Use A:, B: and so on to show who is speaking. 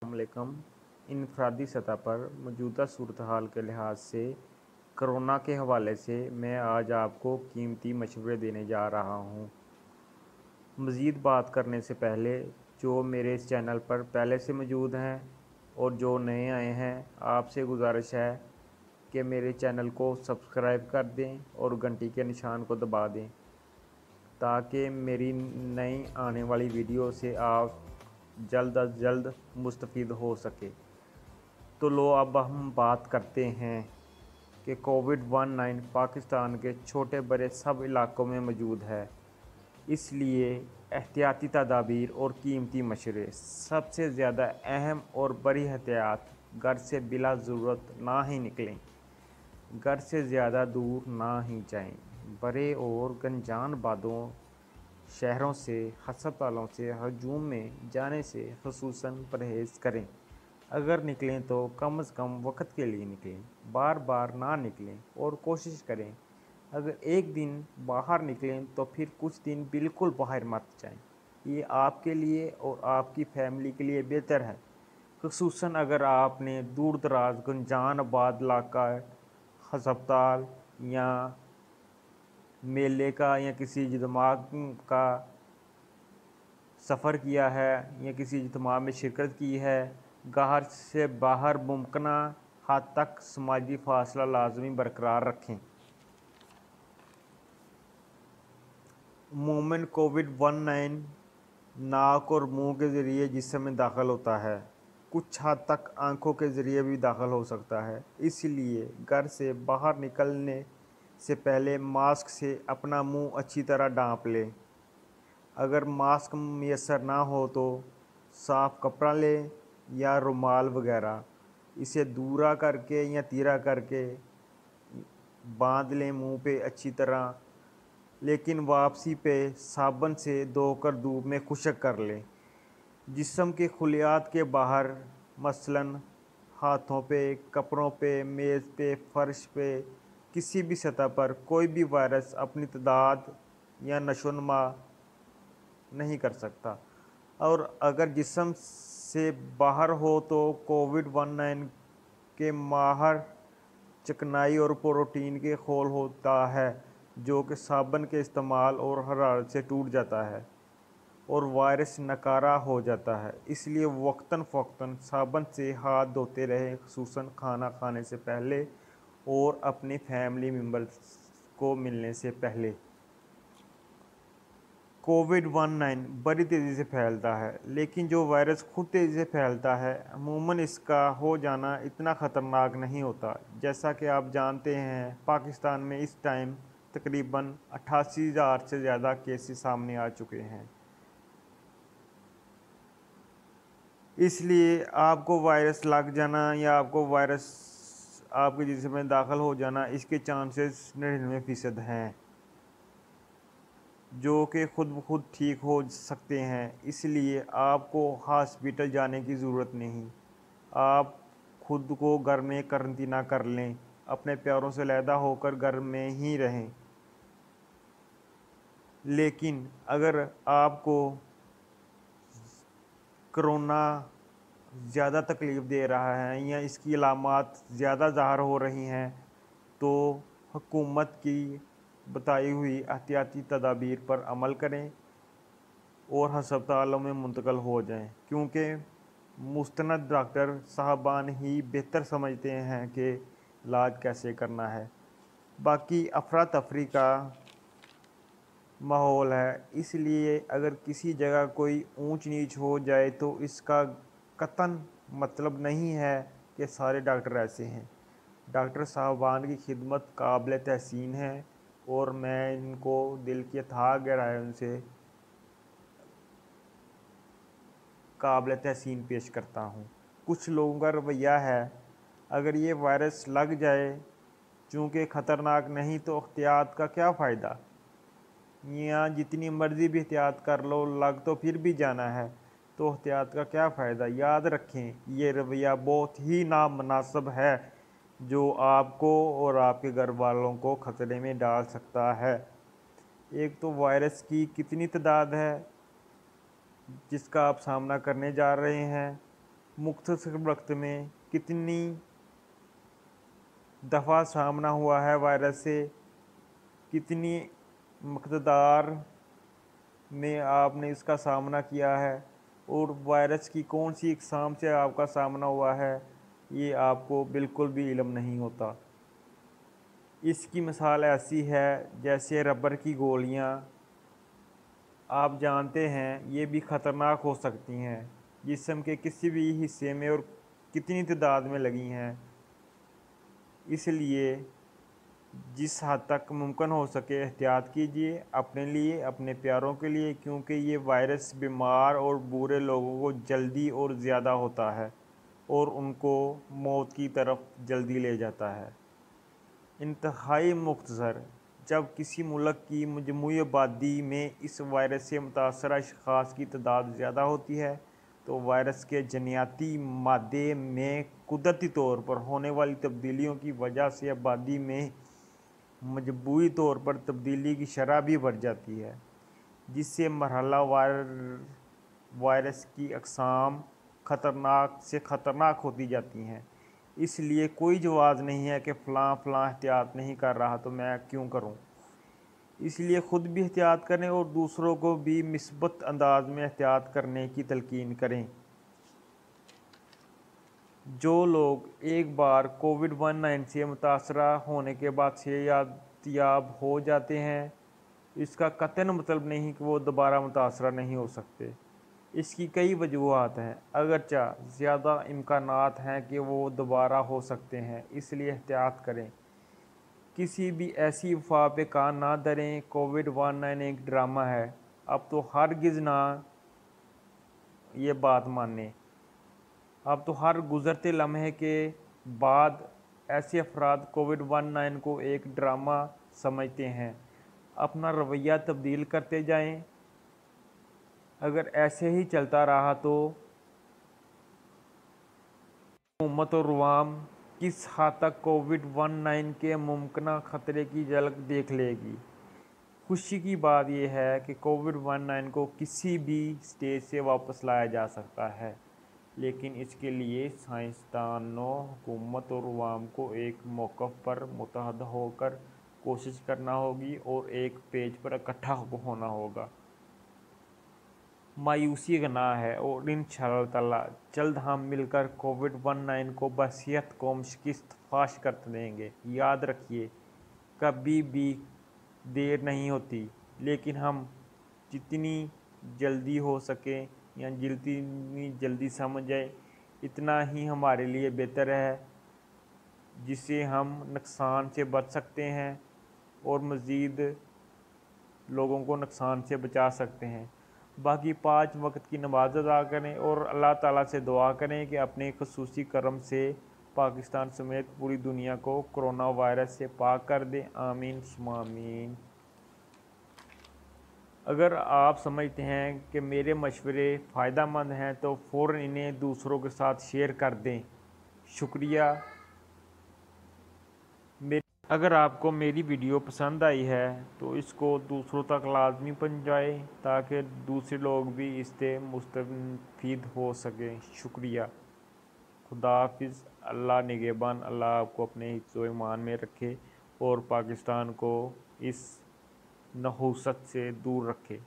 A: अस्सलामुअलैकुम। इनफरादी सतह पर मौजूदा सूरत हाल के लिहाज से कोरोना के हवाले से मैं आज आपको कीमती मशवरे देने जा रहा हूँ। मज़ीद बात करने से पहले जो मेरे इस चैनल पर पहले से मौजूद हैं और जो नए आए हैं, आपसे गुजारिश है कि मेरे चैनल को सब्सक्राइब कर दें और घंटी के निशान को दबा दें ताकि मेरी नई आने वाली वीडियो से आप जल्द अज जल्द मुस्तफ़ीद हो सके। तो लो अब हम बात करते हैं कि कोविड-19 पाकिस्तान के छोटे बड़े सब इलाकों में मौजूद है, इसलिए एहतियाती तदाबीर और कीमती मशवरे। सबसे ज़्यादा अहम और बड़ी एहतियात, घर से बिला ज़रूरत ना ही निकलें, घर से ज़्यादा दूर ना ही जाएं। बड़े और गंजान शहरों से हस्पतालों से हजूम में जाने से ख़ुसूसन परहेज़ करें। अगर निकलें तो कम से कम वक्त के लिए निकलें, बार बार ना निकलें और कोशिश करें अगर एक दिन बाहर निकलें तो फिर कुछ दिन बिल्कुल बाहर मत जाएं। ये आपके लिए और आपकी फैमिली के लिए बेहतर है, ख़ुसूसन अगर आपने दूर दराज गंजान आबाद इलाका हस्पताल या मेले का या किसी इज्तिमा का सफ़र किया है या किसी इज्तिमा में शिरकत की है। घर से बाहर मुमकिन हद तक समाजी फासला लाजमी बरकरार रखें। अमूमन कोविड-19 नाक और मुंह के ज़रिए जिस्म में दाखिल होता है, कुछ हद तक आँखों के ज़रिए भी दाखिल हो सकता है। इसलिए घर से बाहर निकलने से पहले मास्क से अपना मुंह अच्छी तरह ढाँप लें। अगर मास्क मैसर ना हो तो साफ़ कपड़ा लें या रुमाल वगैरह, इसे दूरा करके या तीरा करके बांध लें मुंह पे अच्छी तरह, लेकिन वापसी पे साबुन से धोकर धूप में खुश्क कर लें। जिस्म के खुलियात के बाहर मसलन हाथों पे, कपड़ों पे, मेज़ पे, फ़र्श पे, किसी भी सतह पर कोई भी वायरस अपनी तादाद या नशोनुमा नहीं कर सकता। और अगर जिस्म से बाहर हो तो कोविड-19 के माहर चिकनाई और प्रोटीन के खोल होता है जो कि साबुन के इस्तेमाल और हरारत से टूट जाता है और वायरस नकारा हो जाता है। इसलिए वक्तन फ़ौक्तन साबुन से हाथ धोते रहें, ख़ुसूसन खाना खाने से पहले और अपनी फैमिली मेम्बर्स को मिलने से पहले। कोविड-19 बड़ी तेज़ी से फैलता है, लेकिन जो वायरस खुद तेज़ी से फैलता है, अमूमन इसका हो जाना इतना ख़तरनाक नहीं होता। जैसा कि आप जानते हैं, पाकिस्तान में इस टाइम तकरीबन 88,000 से ज़्यादा केसेस सामने आ चुके हैं। इसलिए आपको वायरस लग जाना या आपको वायरस आपके जिस्म में दाखिल हो जाना, इसके चांसेस 99% हैं, जो कि खुद ब खुद ठीक हो सकते हैं। इसलिए आपको हॉस्पिटल जाने की ज़रूरत नहीं। आप खुद को घर में करंतना कर लें, अपने प्यारों से अलहदा होकर घर में ही रहें। लेकिन अगर आपको कोरोना ज़्यादा तकलीफ़ दे रहा है या इसकी अलामात ज़्यादा ज़ाहिर हो रही हैं तो हुकूमत की बताई हुई एहतियाती तदाबीर पर अमल करें और हस्पतालों में मुंतकिल हो जाएं, क्योंकि मुस्तनद डॉक्टर साहबान ही बेहतर समझते हैं कि इलाज कैसे करना है। बाकी अफरा तफरी का माहौल है, इसलिए अगर किसी जगह कोई ऊंच नीच हो जाए तो इसका कतन मतलब नहीं है कि सारे डॉक्टर ऐसे हैं। डॉक्टर साहबान की खिदमत काबिल तहसीन है और मैं इनको दिल की अथाह गहराइयों से काबिल तहसीन पेश करता हूँ। कुछ लोगों का रवैया है, अगर ये वायरस लग जाए चूँकि ख़तरनाक नहीं तो एहतियात का क्या फ़ायदा, या जितनी मर्ज़ी भी एहतियात कर लो, लग तो फिर भी जाना है, तो एहतियात का क्या फ़ायदा। याद रखें, ये रवैया बहुत ही नामुनासिब है जो आपको और आपके घर वालों को ख़तरे में डाल सकता है। एक तो वायरस की कितनी तादाद है जिसका आप सामना करने जा रहे हैं, मुख्तसर वक्त में कितनी दफ़ा सामना हुआ है वायरस से, कितनी मकदार में आपने इसका सामना किया है और वायरस की कौन सी इकसाम से आपका सामना हुआ है, ये आपको बिल्कुल भी इल्म नहीं होता। इसकी मिसाल ऐसी है जैसे रबर की गोलियां, आप जानते हैं ये भी ख़तरनाक हो सकती हैं जिस्म के किसी भी हिस्से में और कितनी तादाद में लगी हैं। इसलिए जिस हद तक मुमकिन हो सके एहतियात कीजिए अपने लिए, अपने प्यारों के लिए, क्योंकि ये वायरस बीमार और बुरे लोगों को जल्दी और ज़्यादा होता है और उनको मौत की तरफ जल्दी ले जाता है। इंतहाई मुख्तसर, जब किसी मुल्क की मजमूई आबादी में इस वायरस से मुतासर अशख़ास की तादाद ज़्यादा होती है तो वायरस के जनियाती मादे में कुदरती तौर पर होने वाली तब्दीलियों की वजह से आबादी में मजबूरी तौर पर तब्दीली की शरह भी बढ़ जाती है, जिससे मरहलावार वायरस की अक़साम ख़तरनाक से ख़तरनाक होती जाती हैं। इसलिए कोई जवाज़ नहीं है कि फ़लाँ एहतियात नहीं कर रहा तो मैं क्यों करूं। इसलिए ख़ुद भी एहतियात करें और दूसरों को भी मिस्बत अंदाज में एहतियात करने की तलकीन करें। जो लोग एक बार कोविड-19 से मुतासरा होने के बाद सेहतयाब हो जाते हैं, इसका कतई मतलब नहीं कि वो दोबारा मुतासरा नहीं हो सकते। इसकी कई वजूहात हैं, अगरचे ज़्यादा इम्कानात हैं कि वो दोबारा हो सकते हैं, इसलिए एहतियात करें। किसी भी ऐसी अफवाह पे कान ना धरें। कोविड-19 एक ड्रामा है, अब तो हरगिज़ ना ये बात मानें। अब तो हर गुज़रते लम्हे के बाद ऐसे अफराद कोविड-19 को एक ड्रामा समझते हैं, अपना रवैया तब्दील करते जाएं। अगर ऐसे ही चलता रहा तो हुकूमत और अवाम किस हद तक कोविड-19 के मुमकिन ख़तरे की झलक देख लेगी। खुशी की बात यह है कि कोविड-19 को किसी भी स्टेज से वापस लाया जा सकता है, लेकिन इसके लिए साइंसदानों, हुकूमत और अवाम को एक मौक़िफ़ पर मुत्तहद होकर कोशिश करना होगी और एक पेज पर इकट्ठा होना होगा। मायूसी गनाह है और इंशाअल्लाह ताला जल्द हम मिलकर कोविड-19 को बहसीत कौम शिकस्त फाश कर देंगे। याद रखिए, कभी भी देर नहीं होती, लेकिन हम जितनी जल्दी हो सके या जितनी जल्दी समझ आए इतना ही हमारे लिए बेहतर है, जिससे हम नुकसान से बच सकते हैं और मज़ीद लोगों को नुकसान से बचा सकते हैं। बाकी 5 वक्त की नमाज अदा करें और अल्लाह ताला से दुआ करें कि अपने ख़ुसूसी करम से पाकिस्तान समेत पूरी दुनिया को कोरोना वायरस से पाक कर दे। आमीन सुम्मा आमीन। अगर आप समझते हैं कि मेरे मशवरे फ़ायदेमंद हैं तो फ़ौरन इन्हें दूसरों के साथ शेयर कर दें। शुक्रिया। अगर आपको मेरी वीडियो पसंद आई है तो इसको दूसरों तक लाजमी पहुंचाएं ताकि दूसरे लोग भी इससे मुस्तफ़ीद हो सकें। शुक्रिया। खुदा हाफिज़। अल्लाह निगहबान। अल्लाह आपको अपने हिफ्ज़-ओ ईमान में रखे और पाकिस्तान को इस नहूसत से दूर रखे।